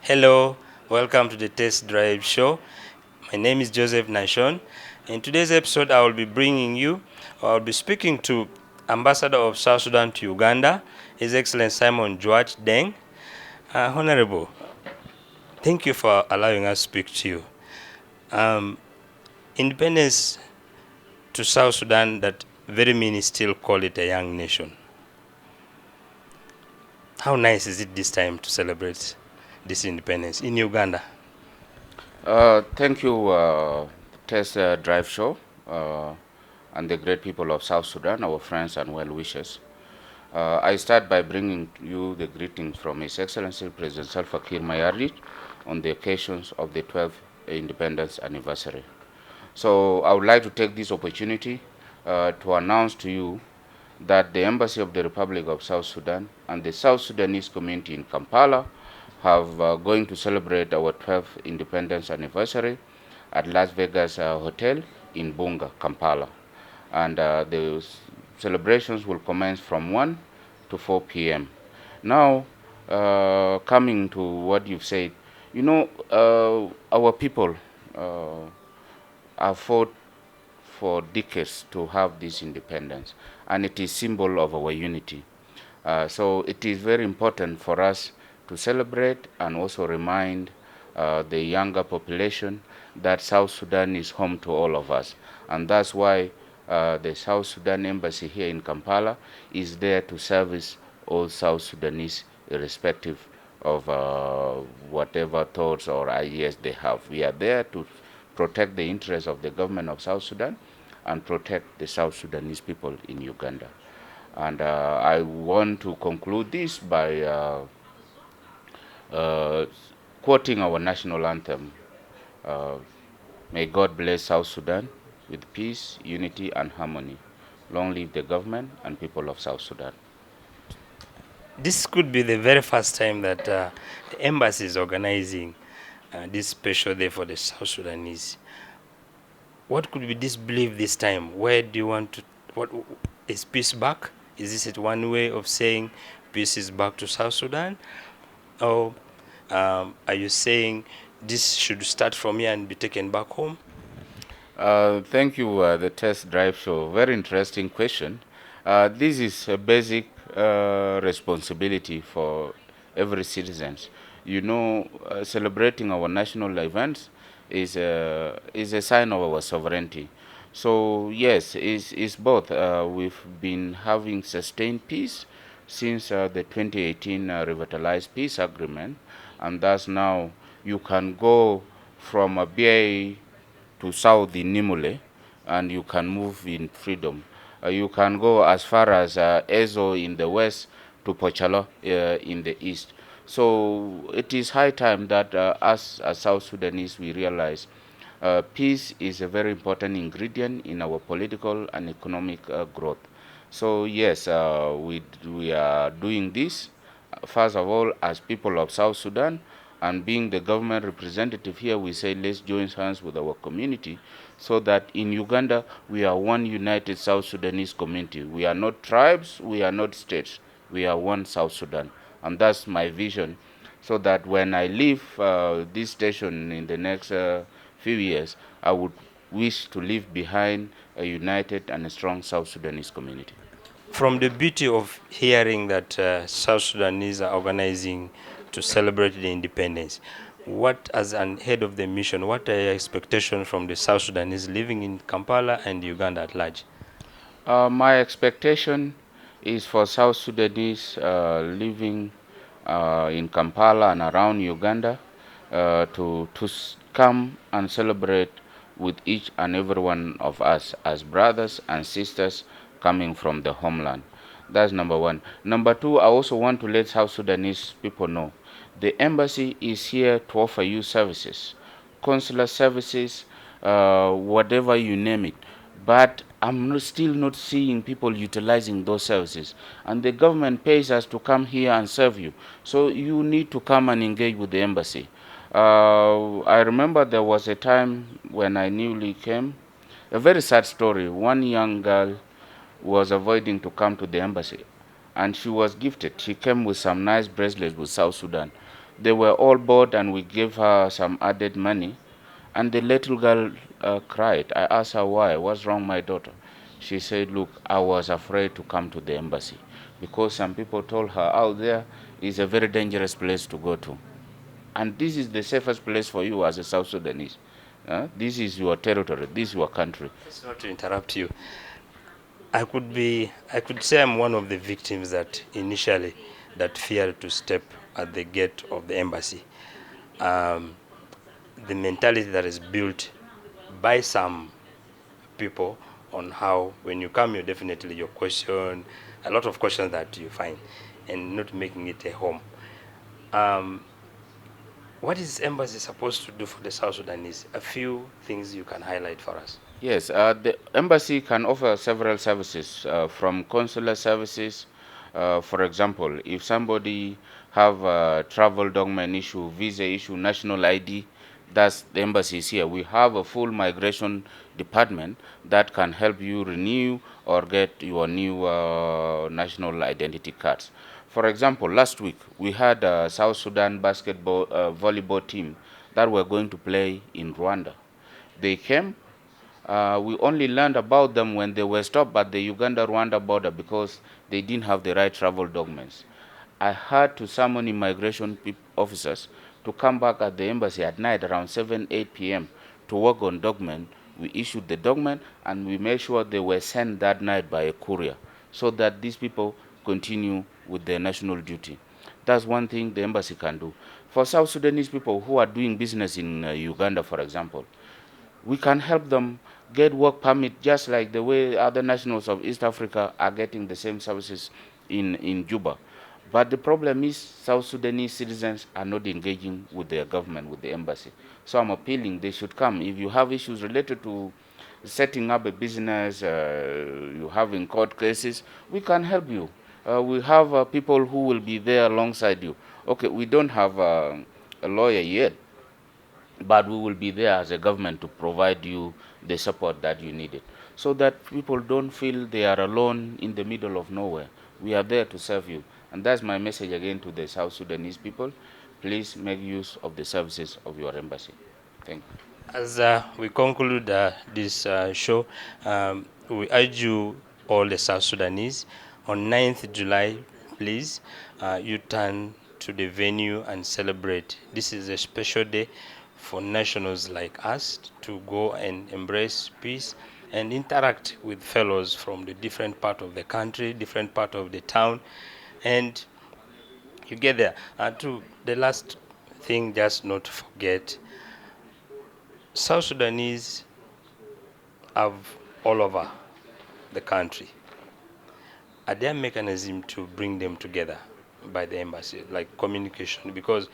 Hello, welcome to the Test Drive Show. My name is Joseph Nashon. In today's episode, I will be speaking to Ambassador of South Sudan to Uganda, His Excellency Simon Juach Deng. Honorable, thank you for allowing us to speak to you. Independence to South Sudan, that very many still call it a young nation. How nice is it this time to celebrate this independence in Uganda? Thank you, Test Drive Show, and the great people of South Sudan, our friends and well-wishers. I start by bringing you the greetings from His Excellency President Salva Kiir Mayardit on the occasions of the 12th independence anniversary. So I would like to take this opportunity to announce to you that the Embassy of the Republic of South Sudan and the South Sudanese community in Kampala have going to celebrate our 12th independence anniversary at Las Vegas Hotel in Bunga, Kampala. And the celebrations will commence from 1 to 4 p.m. Now, coming to what you've said, our people have fought for decades to have this independence, and it is symbol of our unity. So it is very important for us to celebrate and also remind the younger population that South Sudan is home to all of us. And that's why the South Sudan Embassy here in Kampala is there to service all South Sudanese, irrespective of whatever thoughts or ideas they have. We are there to protect the interests of the government of South Sudan and protect the South Sudanese people in Uganda. And I want to conclude this by quoting our national anthem. May God bless South Sudan with peace, unity, and harmony. Long live the government and people of South Sudan. This could be the very first time that the embassy is organizing this special day for the South Sudanese. What could be this belief this time? Where do you want to? What is peace back? Is this it one way of saying peace is back to South Sudan, or are you saying this should start from here and be taken back home? Thank you, the Test Drive Show. Very interesting question. This is a basic responsibility for every citizen. Celebrating our national events is a sign of our sovereignty. So yes, it's both. We've been having sustained peace since the 2018 revitalized peace agreement, and thus now you can go from a BA to south in Nimule, and you can move in freedom. You can go as far as Ezo in the west to Pochalo in the east. So it is high time that us as South Sudanese we realize peace is a very important ingredient in our political and economic growth. So yes, we are doing this first of all as people of South Sudan, and being the government representative here, we say let's join hands with our community so that in Uganda we are one united South Sudanese community. We are not tribes, we are not states, we are one South Sudan. And that's my vision, so that when I leave this station in the next few years, I would wish to leave behind a united and a strong South Sudanese community. From the beauty of hearing that South Sudanese are organizing to celebrate the independence, what, as an head of the mission, what are your expectations from the South Sudanese living in Kampala and Uganda at large? My expectation is for South Sudanese living in Kampala and around Uganda to come and celebrate with each and every one of us as brothers and sisters coming from the homeland. That's number one. Number two, I also want to let South Sudanese people know the embassy is here to offer you services, consular services, whatever you name it. But still not seeing people utilizing those services. And the government pays us to come here and serve you. So you need to come and engage with the embassy. I remember there was a time when I newly came, a very sad story. One young girl was avoiding to come to the embassy, and she was gifted. She came with some nice bracelets with South Sudan. They were all bored, and we gave her some added money. And the little girl cried. I asked her why. What's wrong, my daughter? She said, look, I was afraid to come to the embassy because some people told her out there is a very dangerous place to go to. And this is the safest place for you as a South Sudanese. This is your territory. This is your country. It's not to interrupt you. I could say I'm one of the victims that initially that feared to step at the gate of the embassy. Um, the mentality that is built by some people on how when you come, you definitely your question, a lot of questions that you find, and not making it a home. Um, what is embassy supposed to do for the South Sudanese? A few things you can highlight for us. Yes, the embassy can offer several services, from consular services. For example, if somebody have a travel document issue, visa issue, national ID, that's the embassy is here. We have a full migration department that can help you renew or get your new national identity cards. For example, last week we had a South Sudan basketball volleyball team that were going to play in Rwanda. They came. We only learned about them when they were stopped at the Uganda-Rwanda border because they didn't have the right travel documents. I had to summon immigration officers to come back at the embassy at night around 7, 8 p.m. to work on document. We issued the document and we made sure they were sent that night by a courier so that these people continue with their national duty. That's one thing the embassy can do. For South Sudanese people who are doing business in Uganda, for example, we can help them get work permit just like the way other nationals of East Africa are getting the same services in Juba. But the problem is South Sudanese citizens are not engaging with their government, with the embassy. So I'm appealing they should come. If you have issues related to setting up a business, you having court cases, we can help you. We have people who will be there alongside you. Okay, we don't have a lawyer yet, but we will be there as a government to provide you the support that you needed so that people don't feel they are alone in the middle of nowhere. We are there to serve you. And that's my message again to the South Sudanese people. Please make use of the services of your embassy. Thank you. As we conclude this show, we urge you all the South Sudanese on 9th July, please, you turn to the venue and celebrate. This is a special day for nationals like us to go and embrace peace and interact with fellows from the different part of the country, different part of the town, and you get there. To the last thing, just not to forget, South Sudanese have all over the country. Are there mechanism to bring them together by the embassy, like communication? Because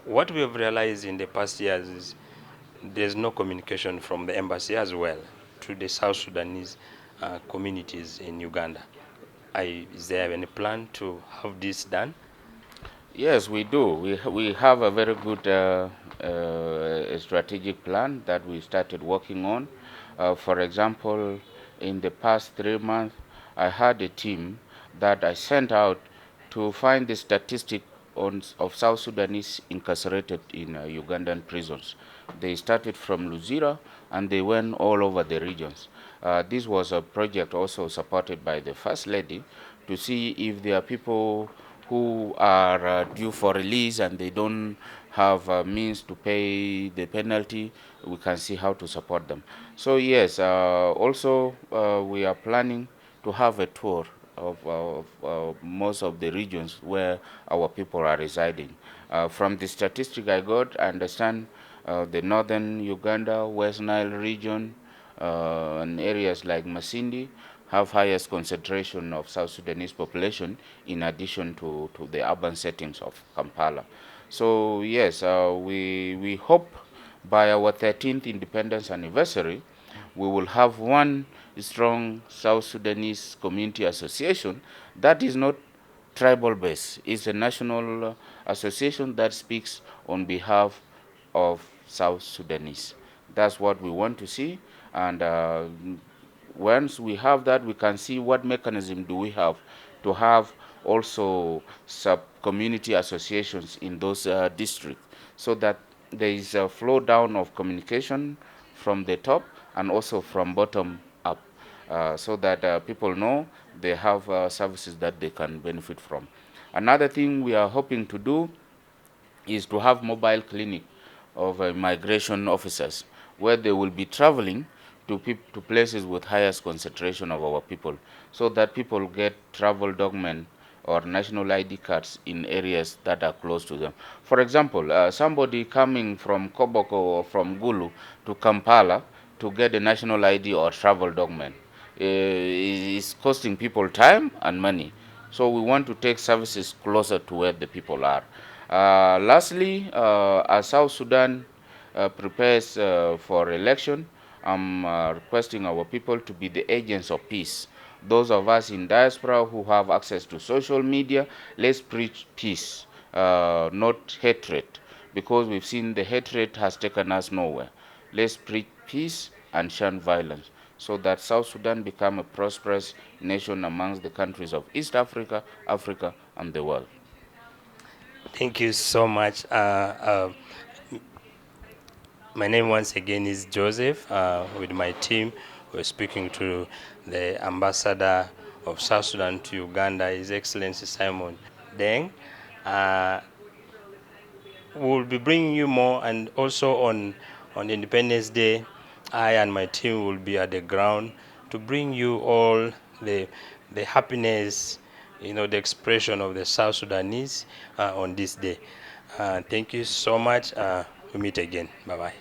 what we have realized in the past years is there's no communication from the embassy as well to the South Sudanese communities in Uganda. Is there any plan to have this done? Yes, we do. We have a very good strategic plan that we started working on. For example, in the past 3 months, I had a team that I sent out to find the statistic of South Sudanese incarcerated in Ugandan prisons. They started from Luzira and they went all over the regions. This was a project also supported by the First Lady to see if there are people who are due for release and they don't have means to pay the penalty. We can see how to support them. So yes, also we are planning to have a tour of most of the regions where our people are residing. From the statistic I got, I understand the northern Uganda, West Nile region, and areas like Masindi have highest concentration of South Sudanese population in addition to the urban settings of Kampala. So yes, we hope by our 13th independence anniversary, we will have one strong South Sudanese community association that is not tribal based. It's a national association that speaks on behalf of South Sudanese. That's what we want to see. And once we have that, we can see what mechanism do we have to have also sub-community associations in those districts, so that there is a flow down of communication from the top and also from bottom up, so that people know they have services that they can benefit from. Another thing we are hoping to do is to have mobile clinic of migration officers, where they will be traveling to places with highest concentration of our people, so that people get travel document or national ID cards in areas that are close to them. For example, somebody coming from Koboko or from Gulu to Kampala to get a national ID or travel document is costing people time and money. So we want to take services closer to where the people are. Lastly, as South Sudan prepares for election, I'm requesting our people to be the agents of peace. Those of us in diaspora who have access to social media, let's preach peace, not hatred, because we've seen the hatred has taken us nowhere. Let's preach peace and shun violence, so that South Sudan become a prosperous nation amongst the countries of East Africa, Africa, and the world. Thank you so much. My name once again is Joseph. With my team, we're speaking to the ambassador of South Sudan to Uganda, His Excellency Simon Deng. Uh, we'll be bringing you more, and also on Independence Day, I and my team will be at the ground to bring you all the the happiness, the expression of the South Sudanese on this day. Thank you so much. We meet again. Bye bye.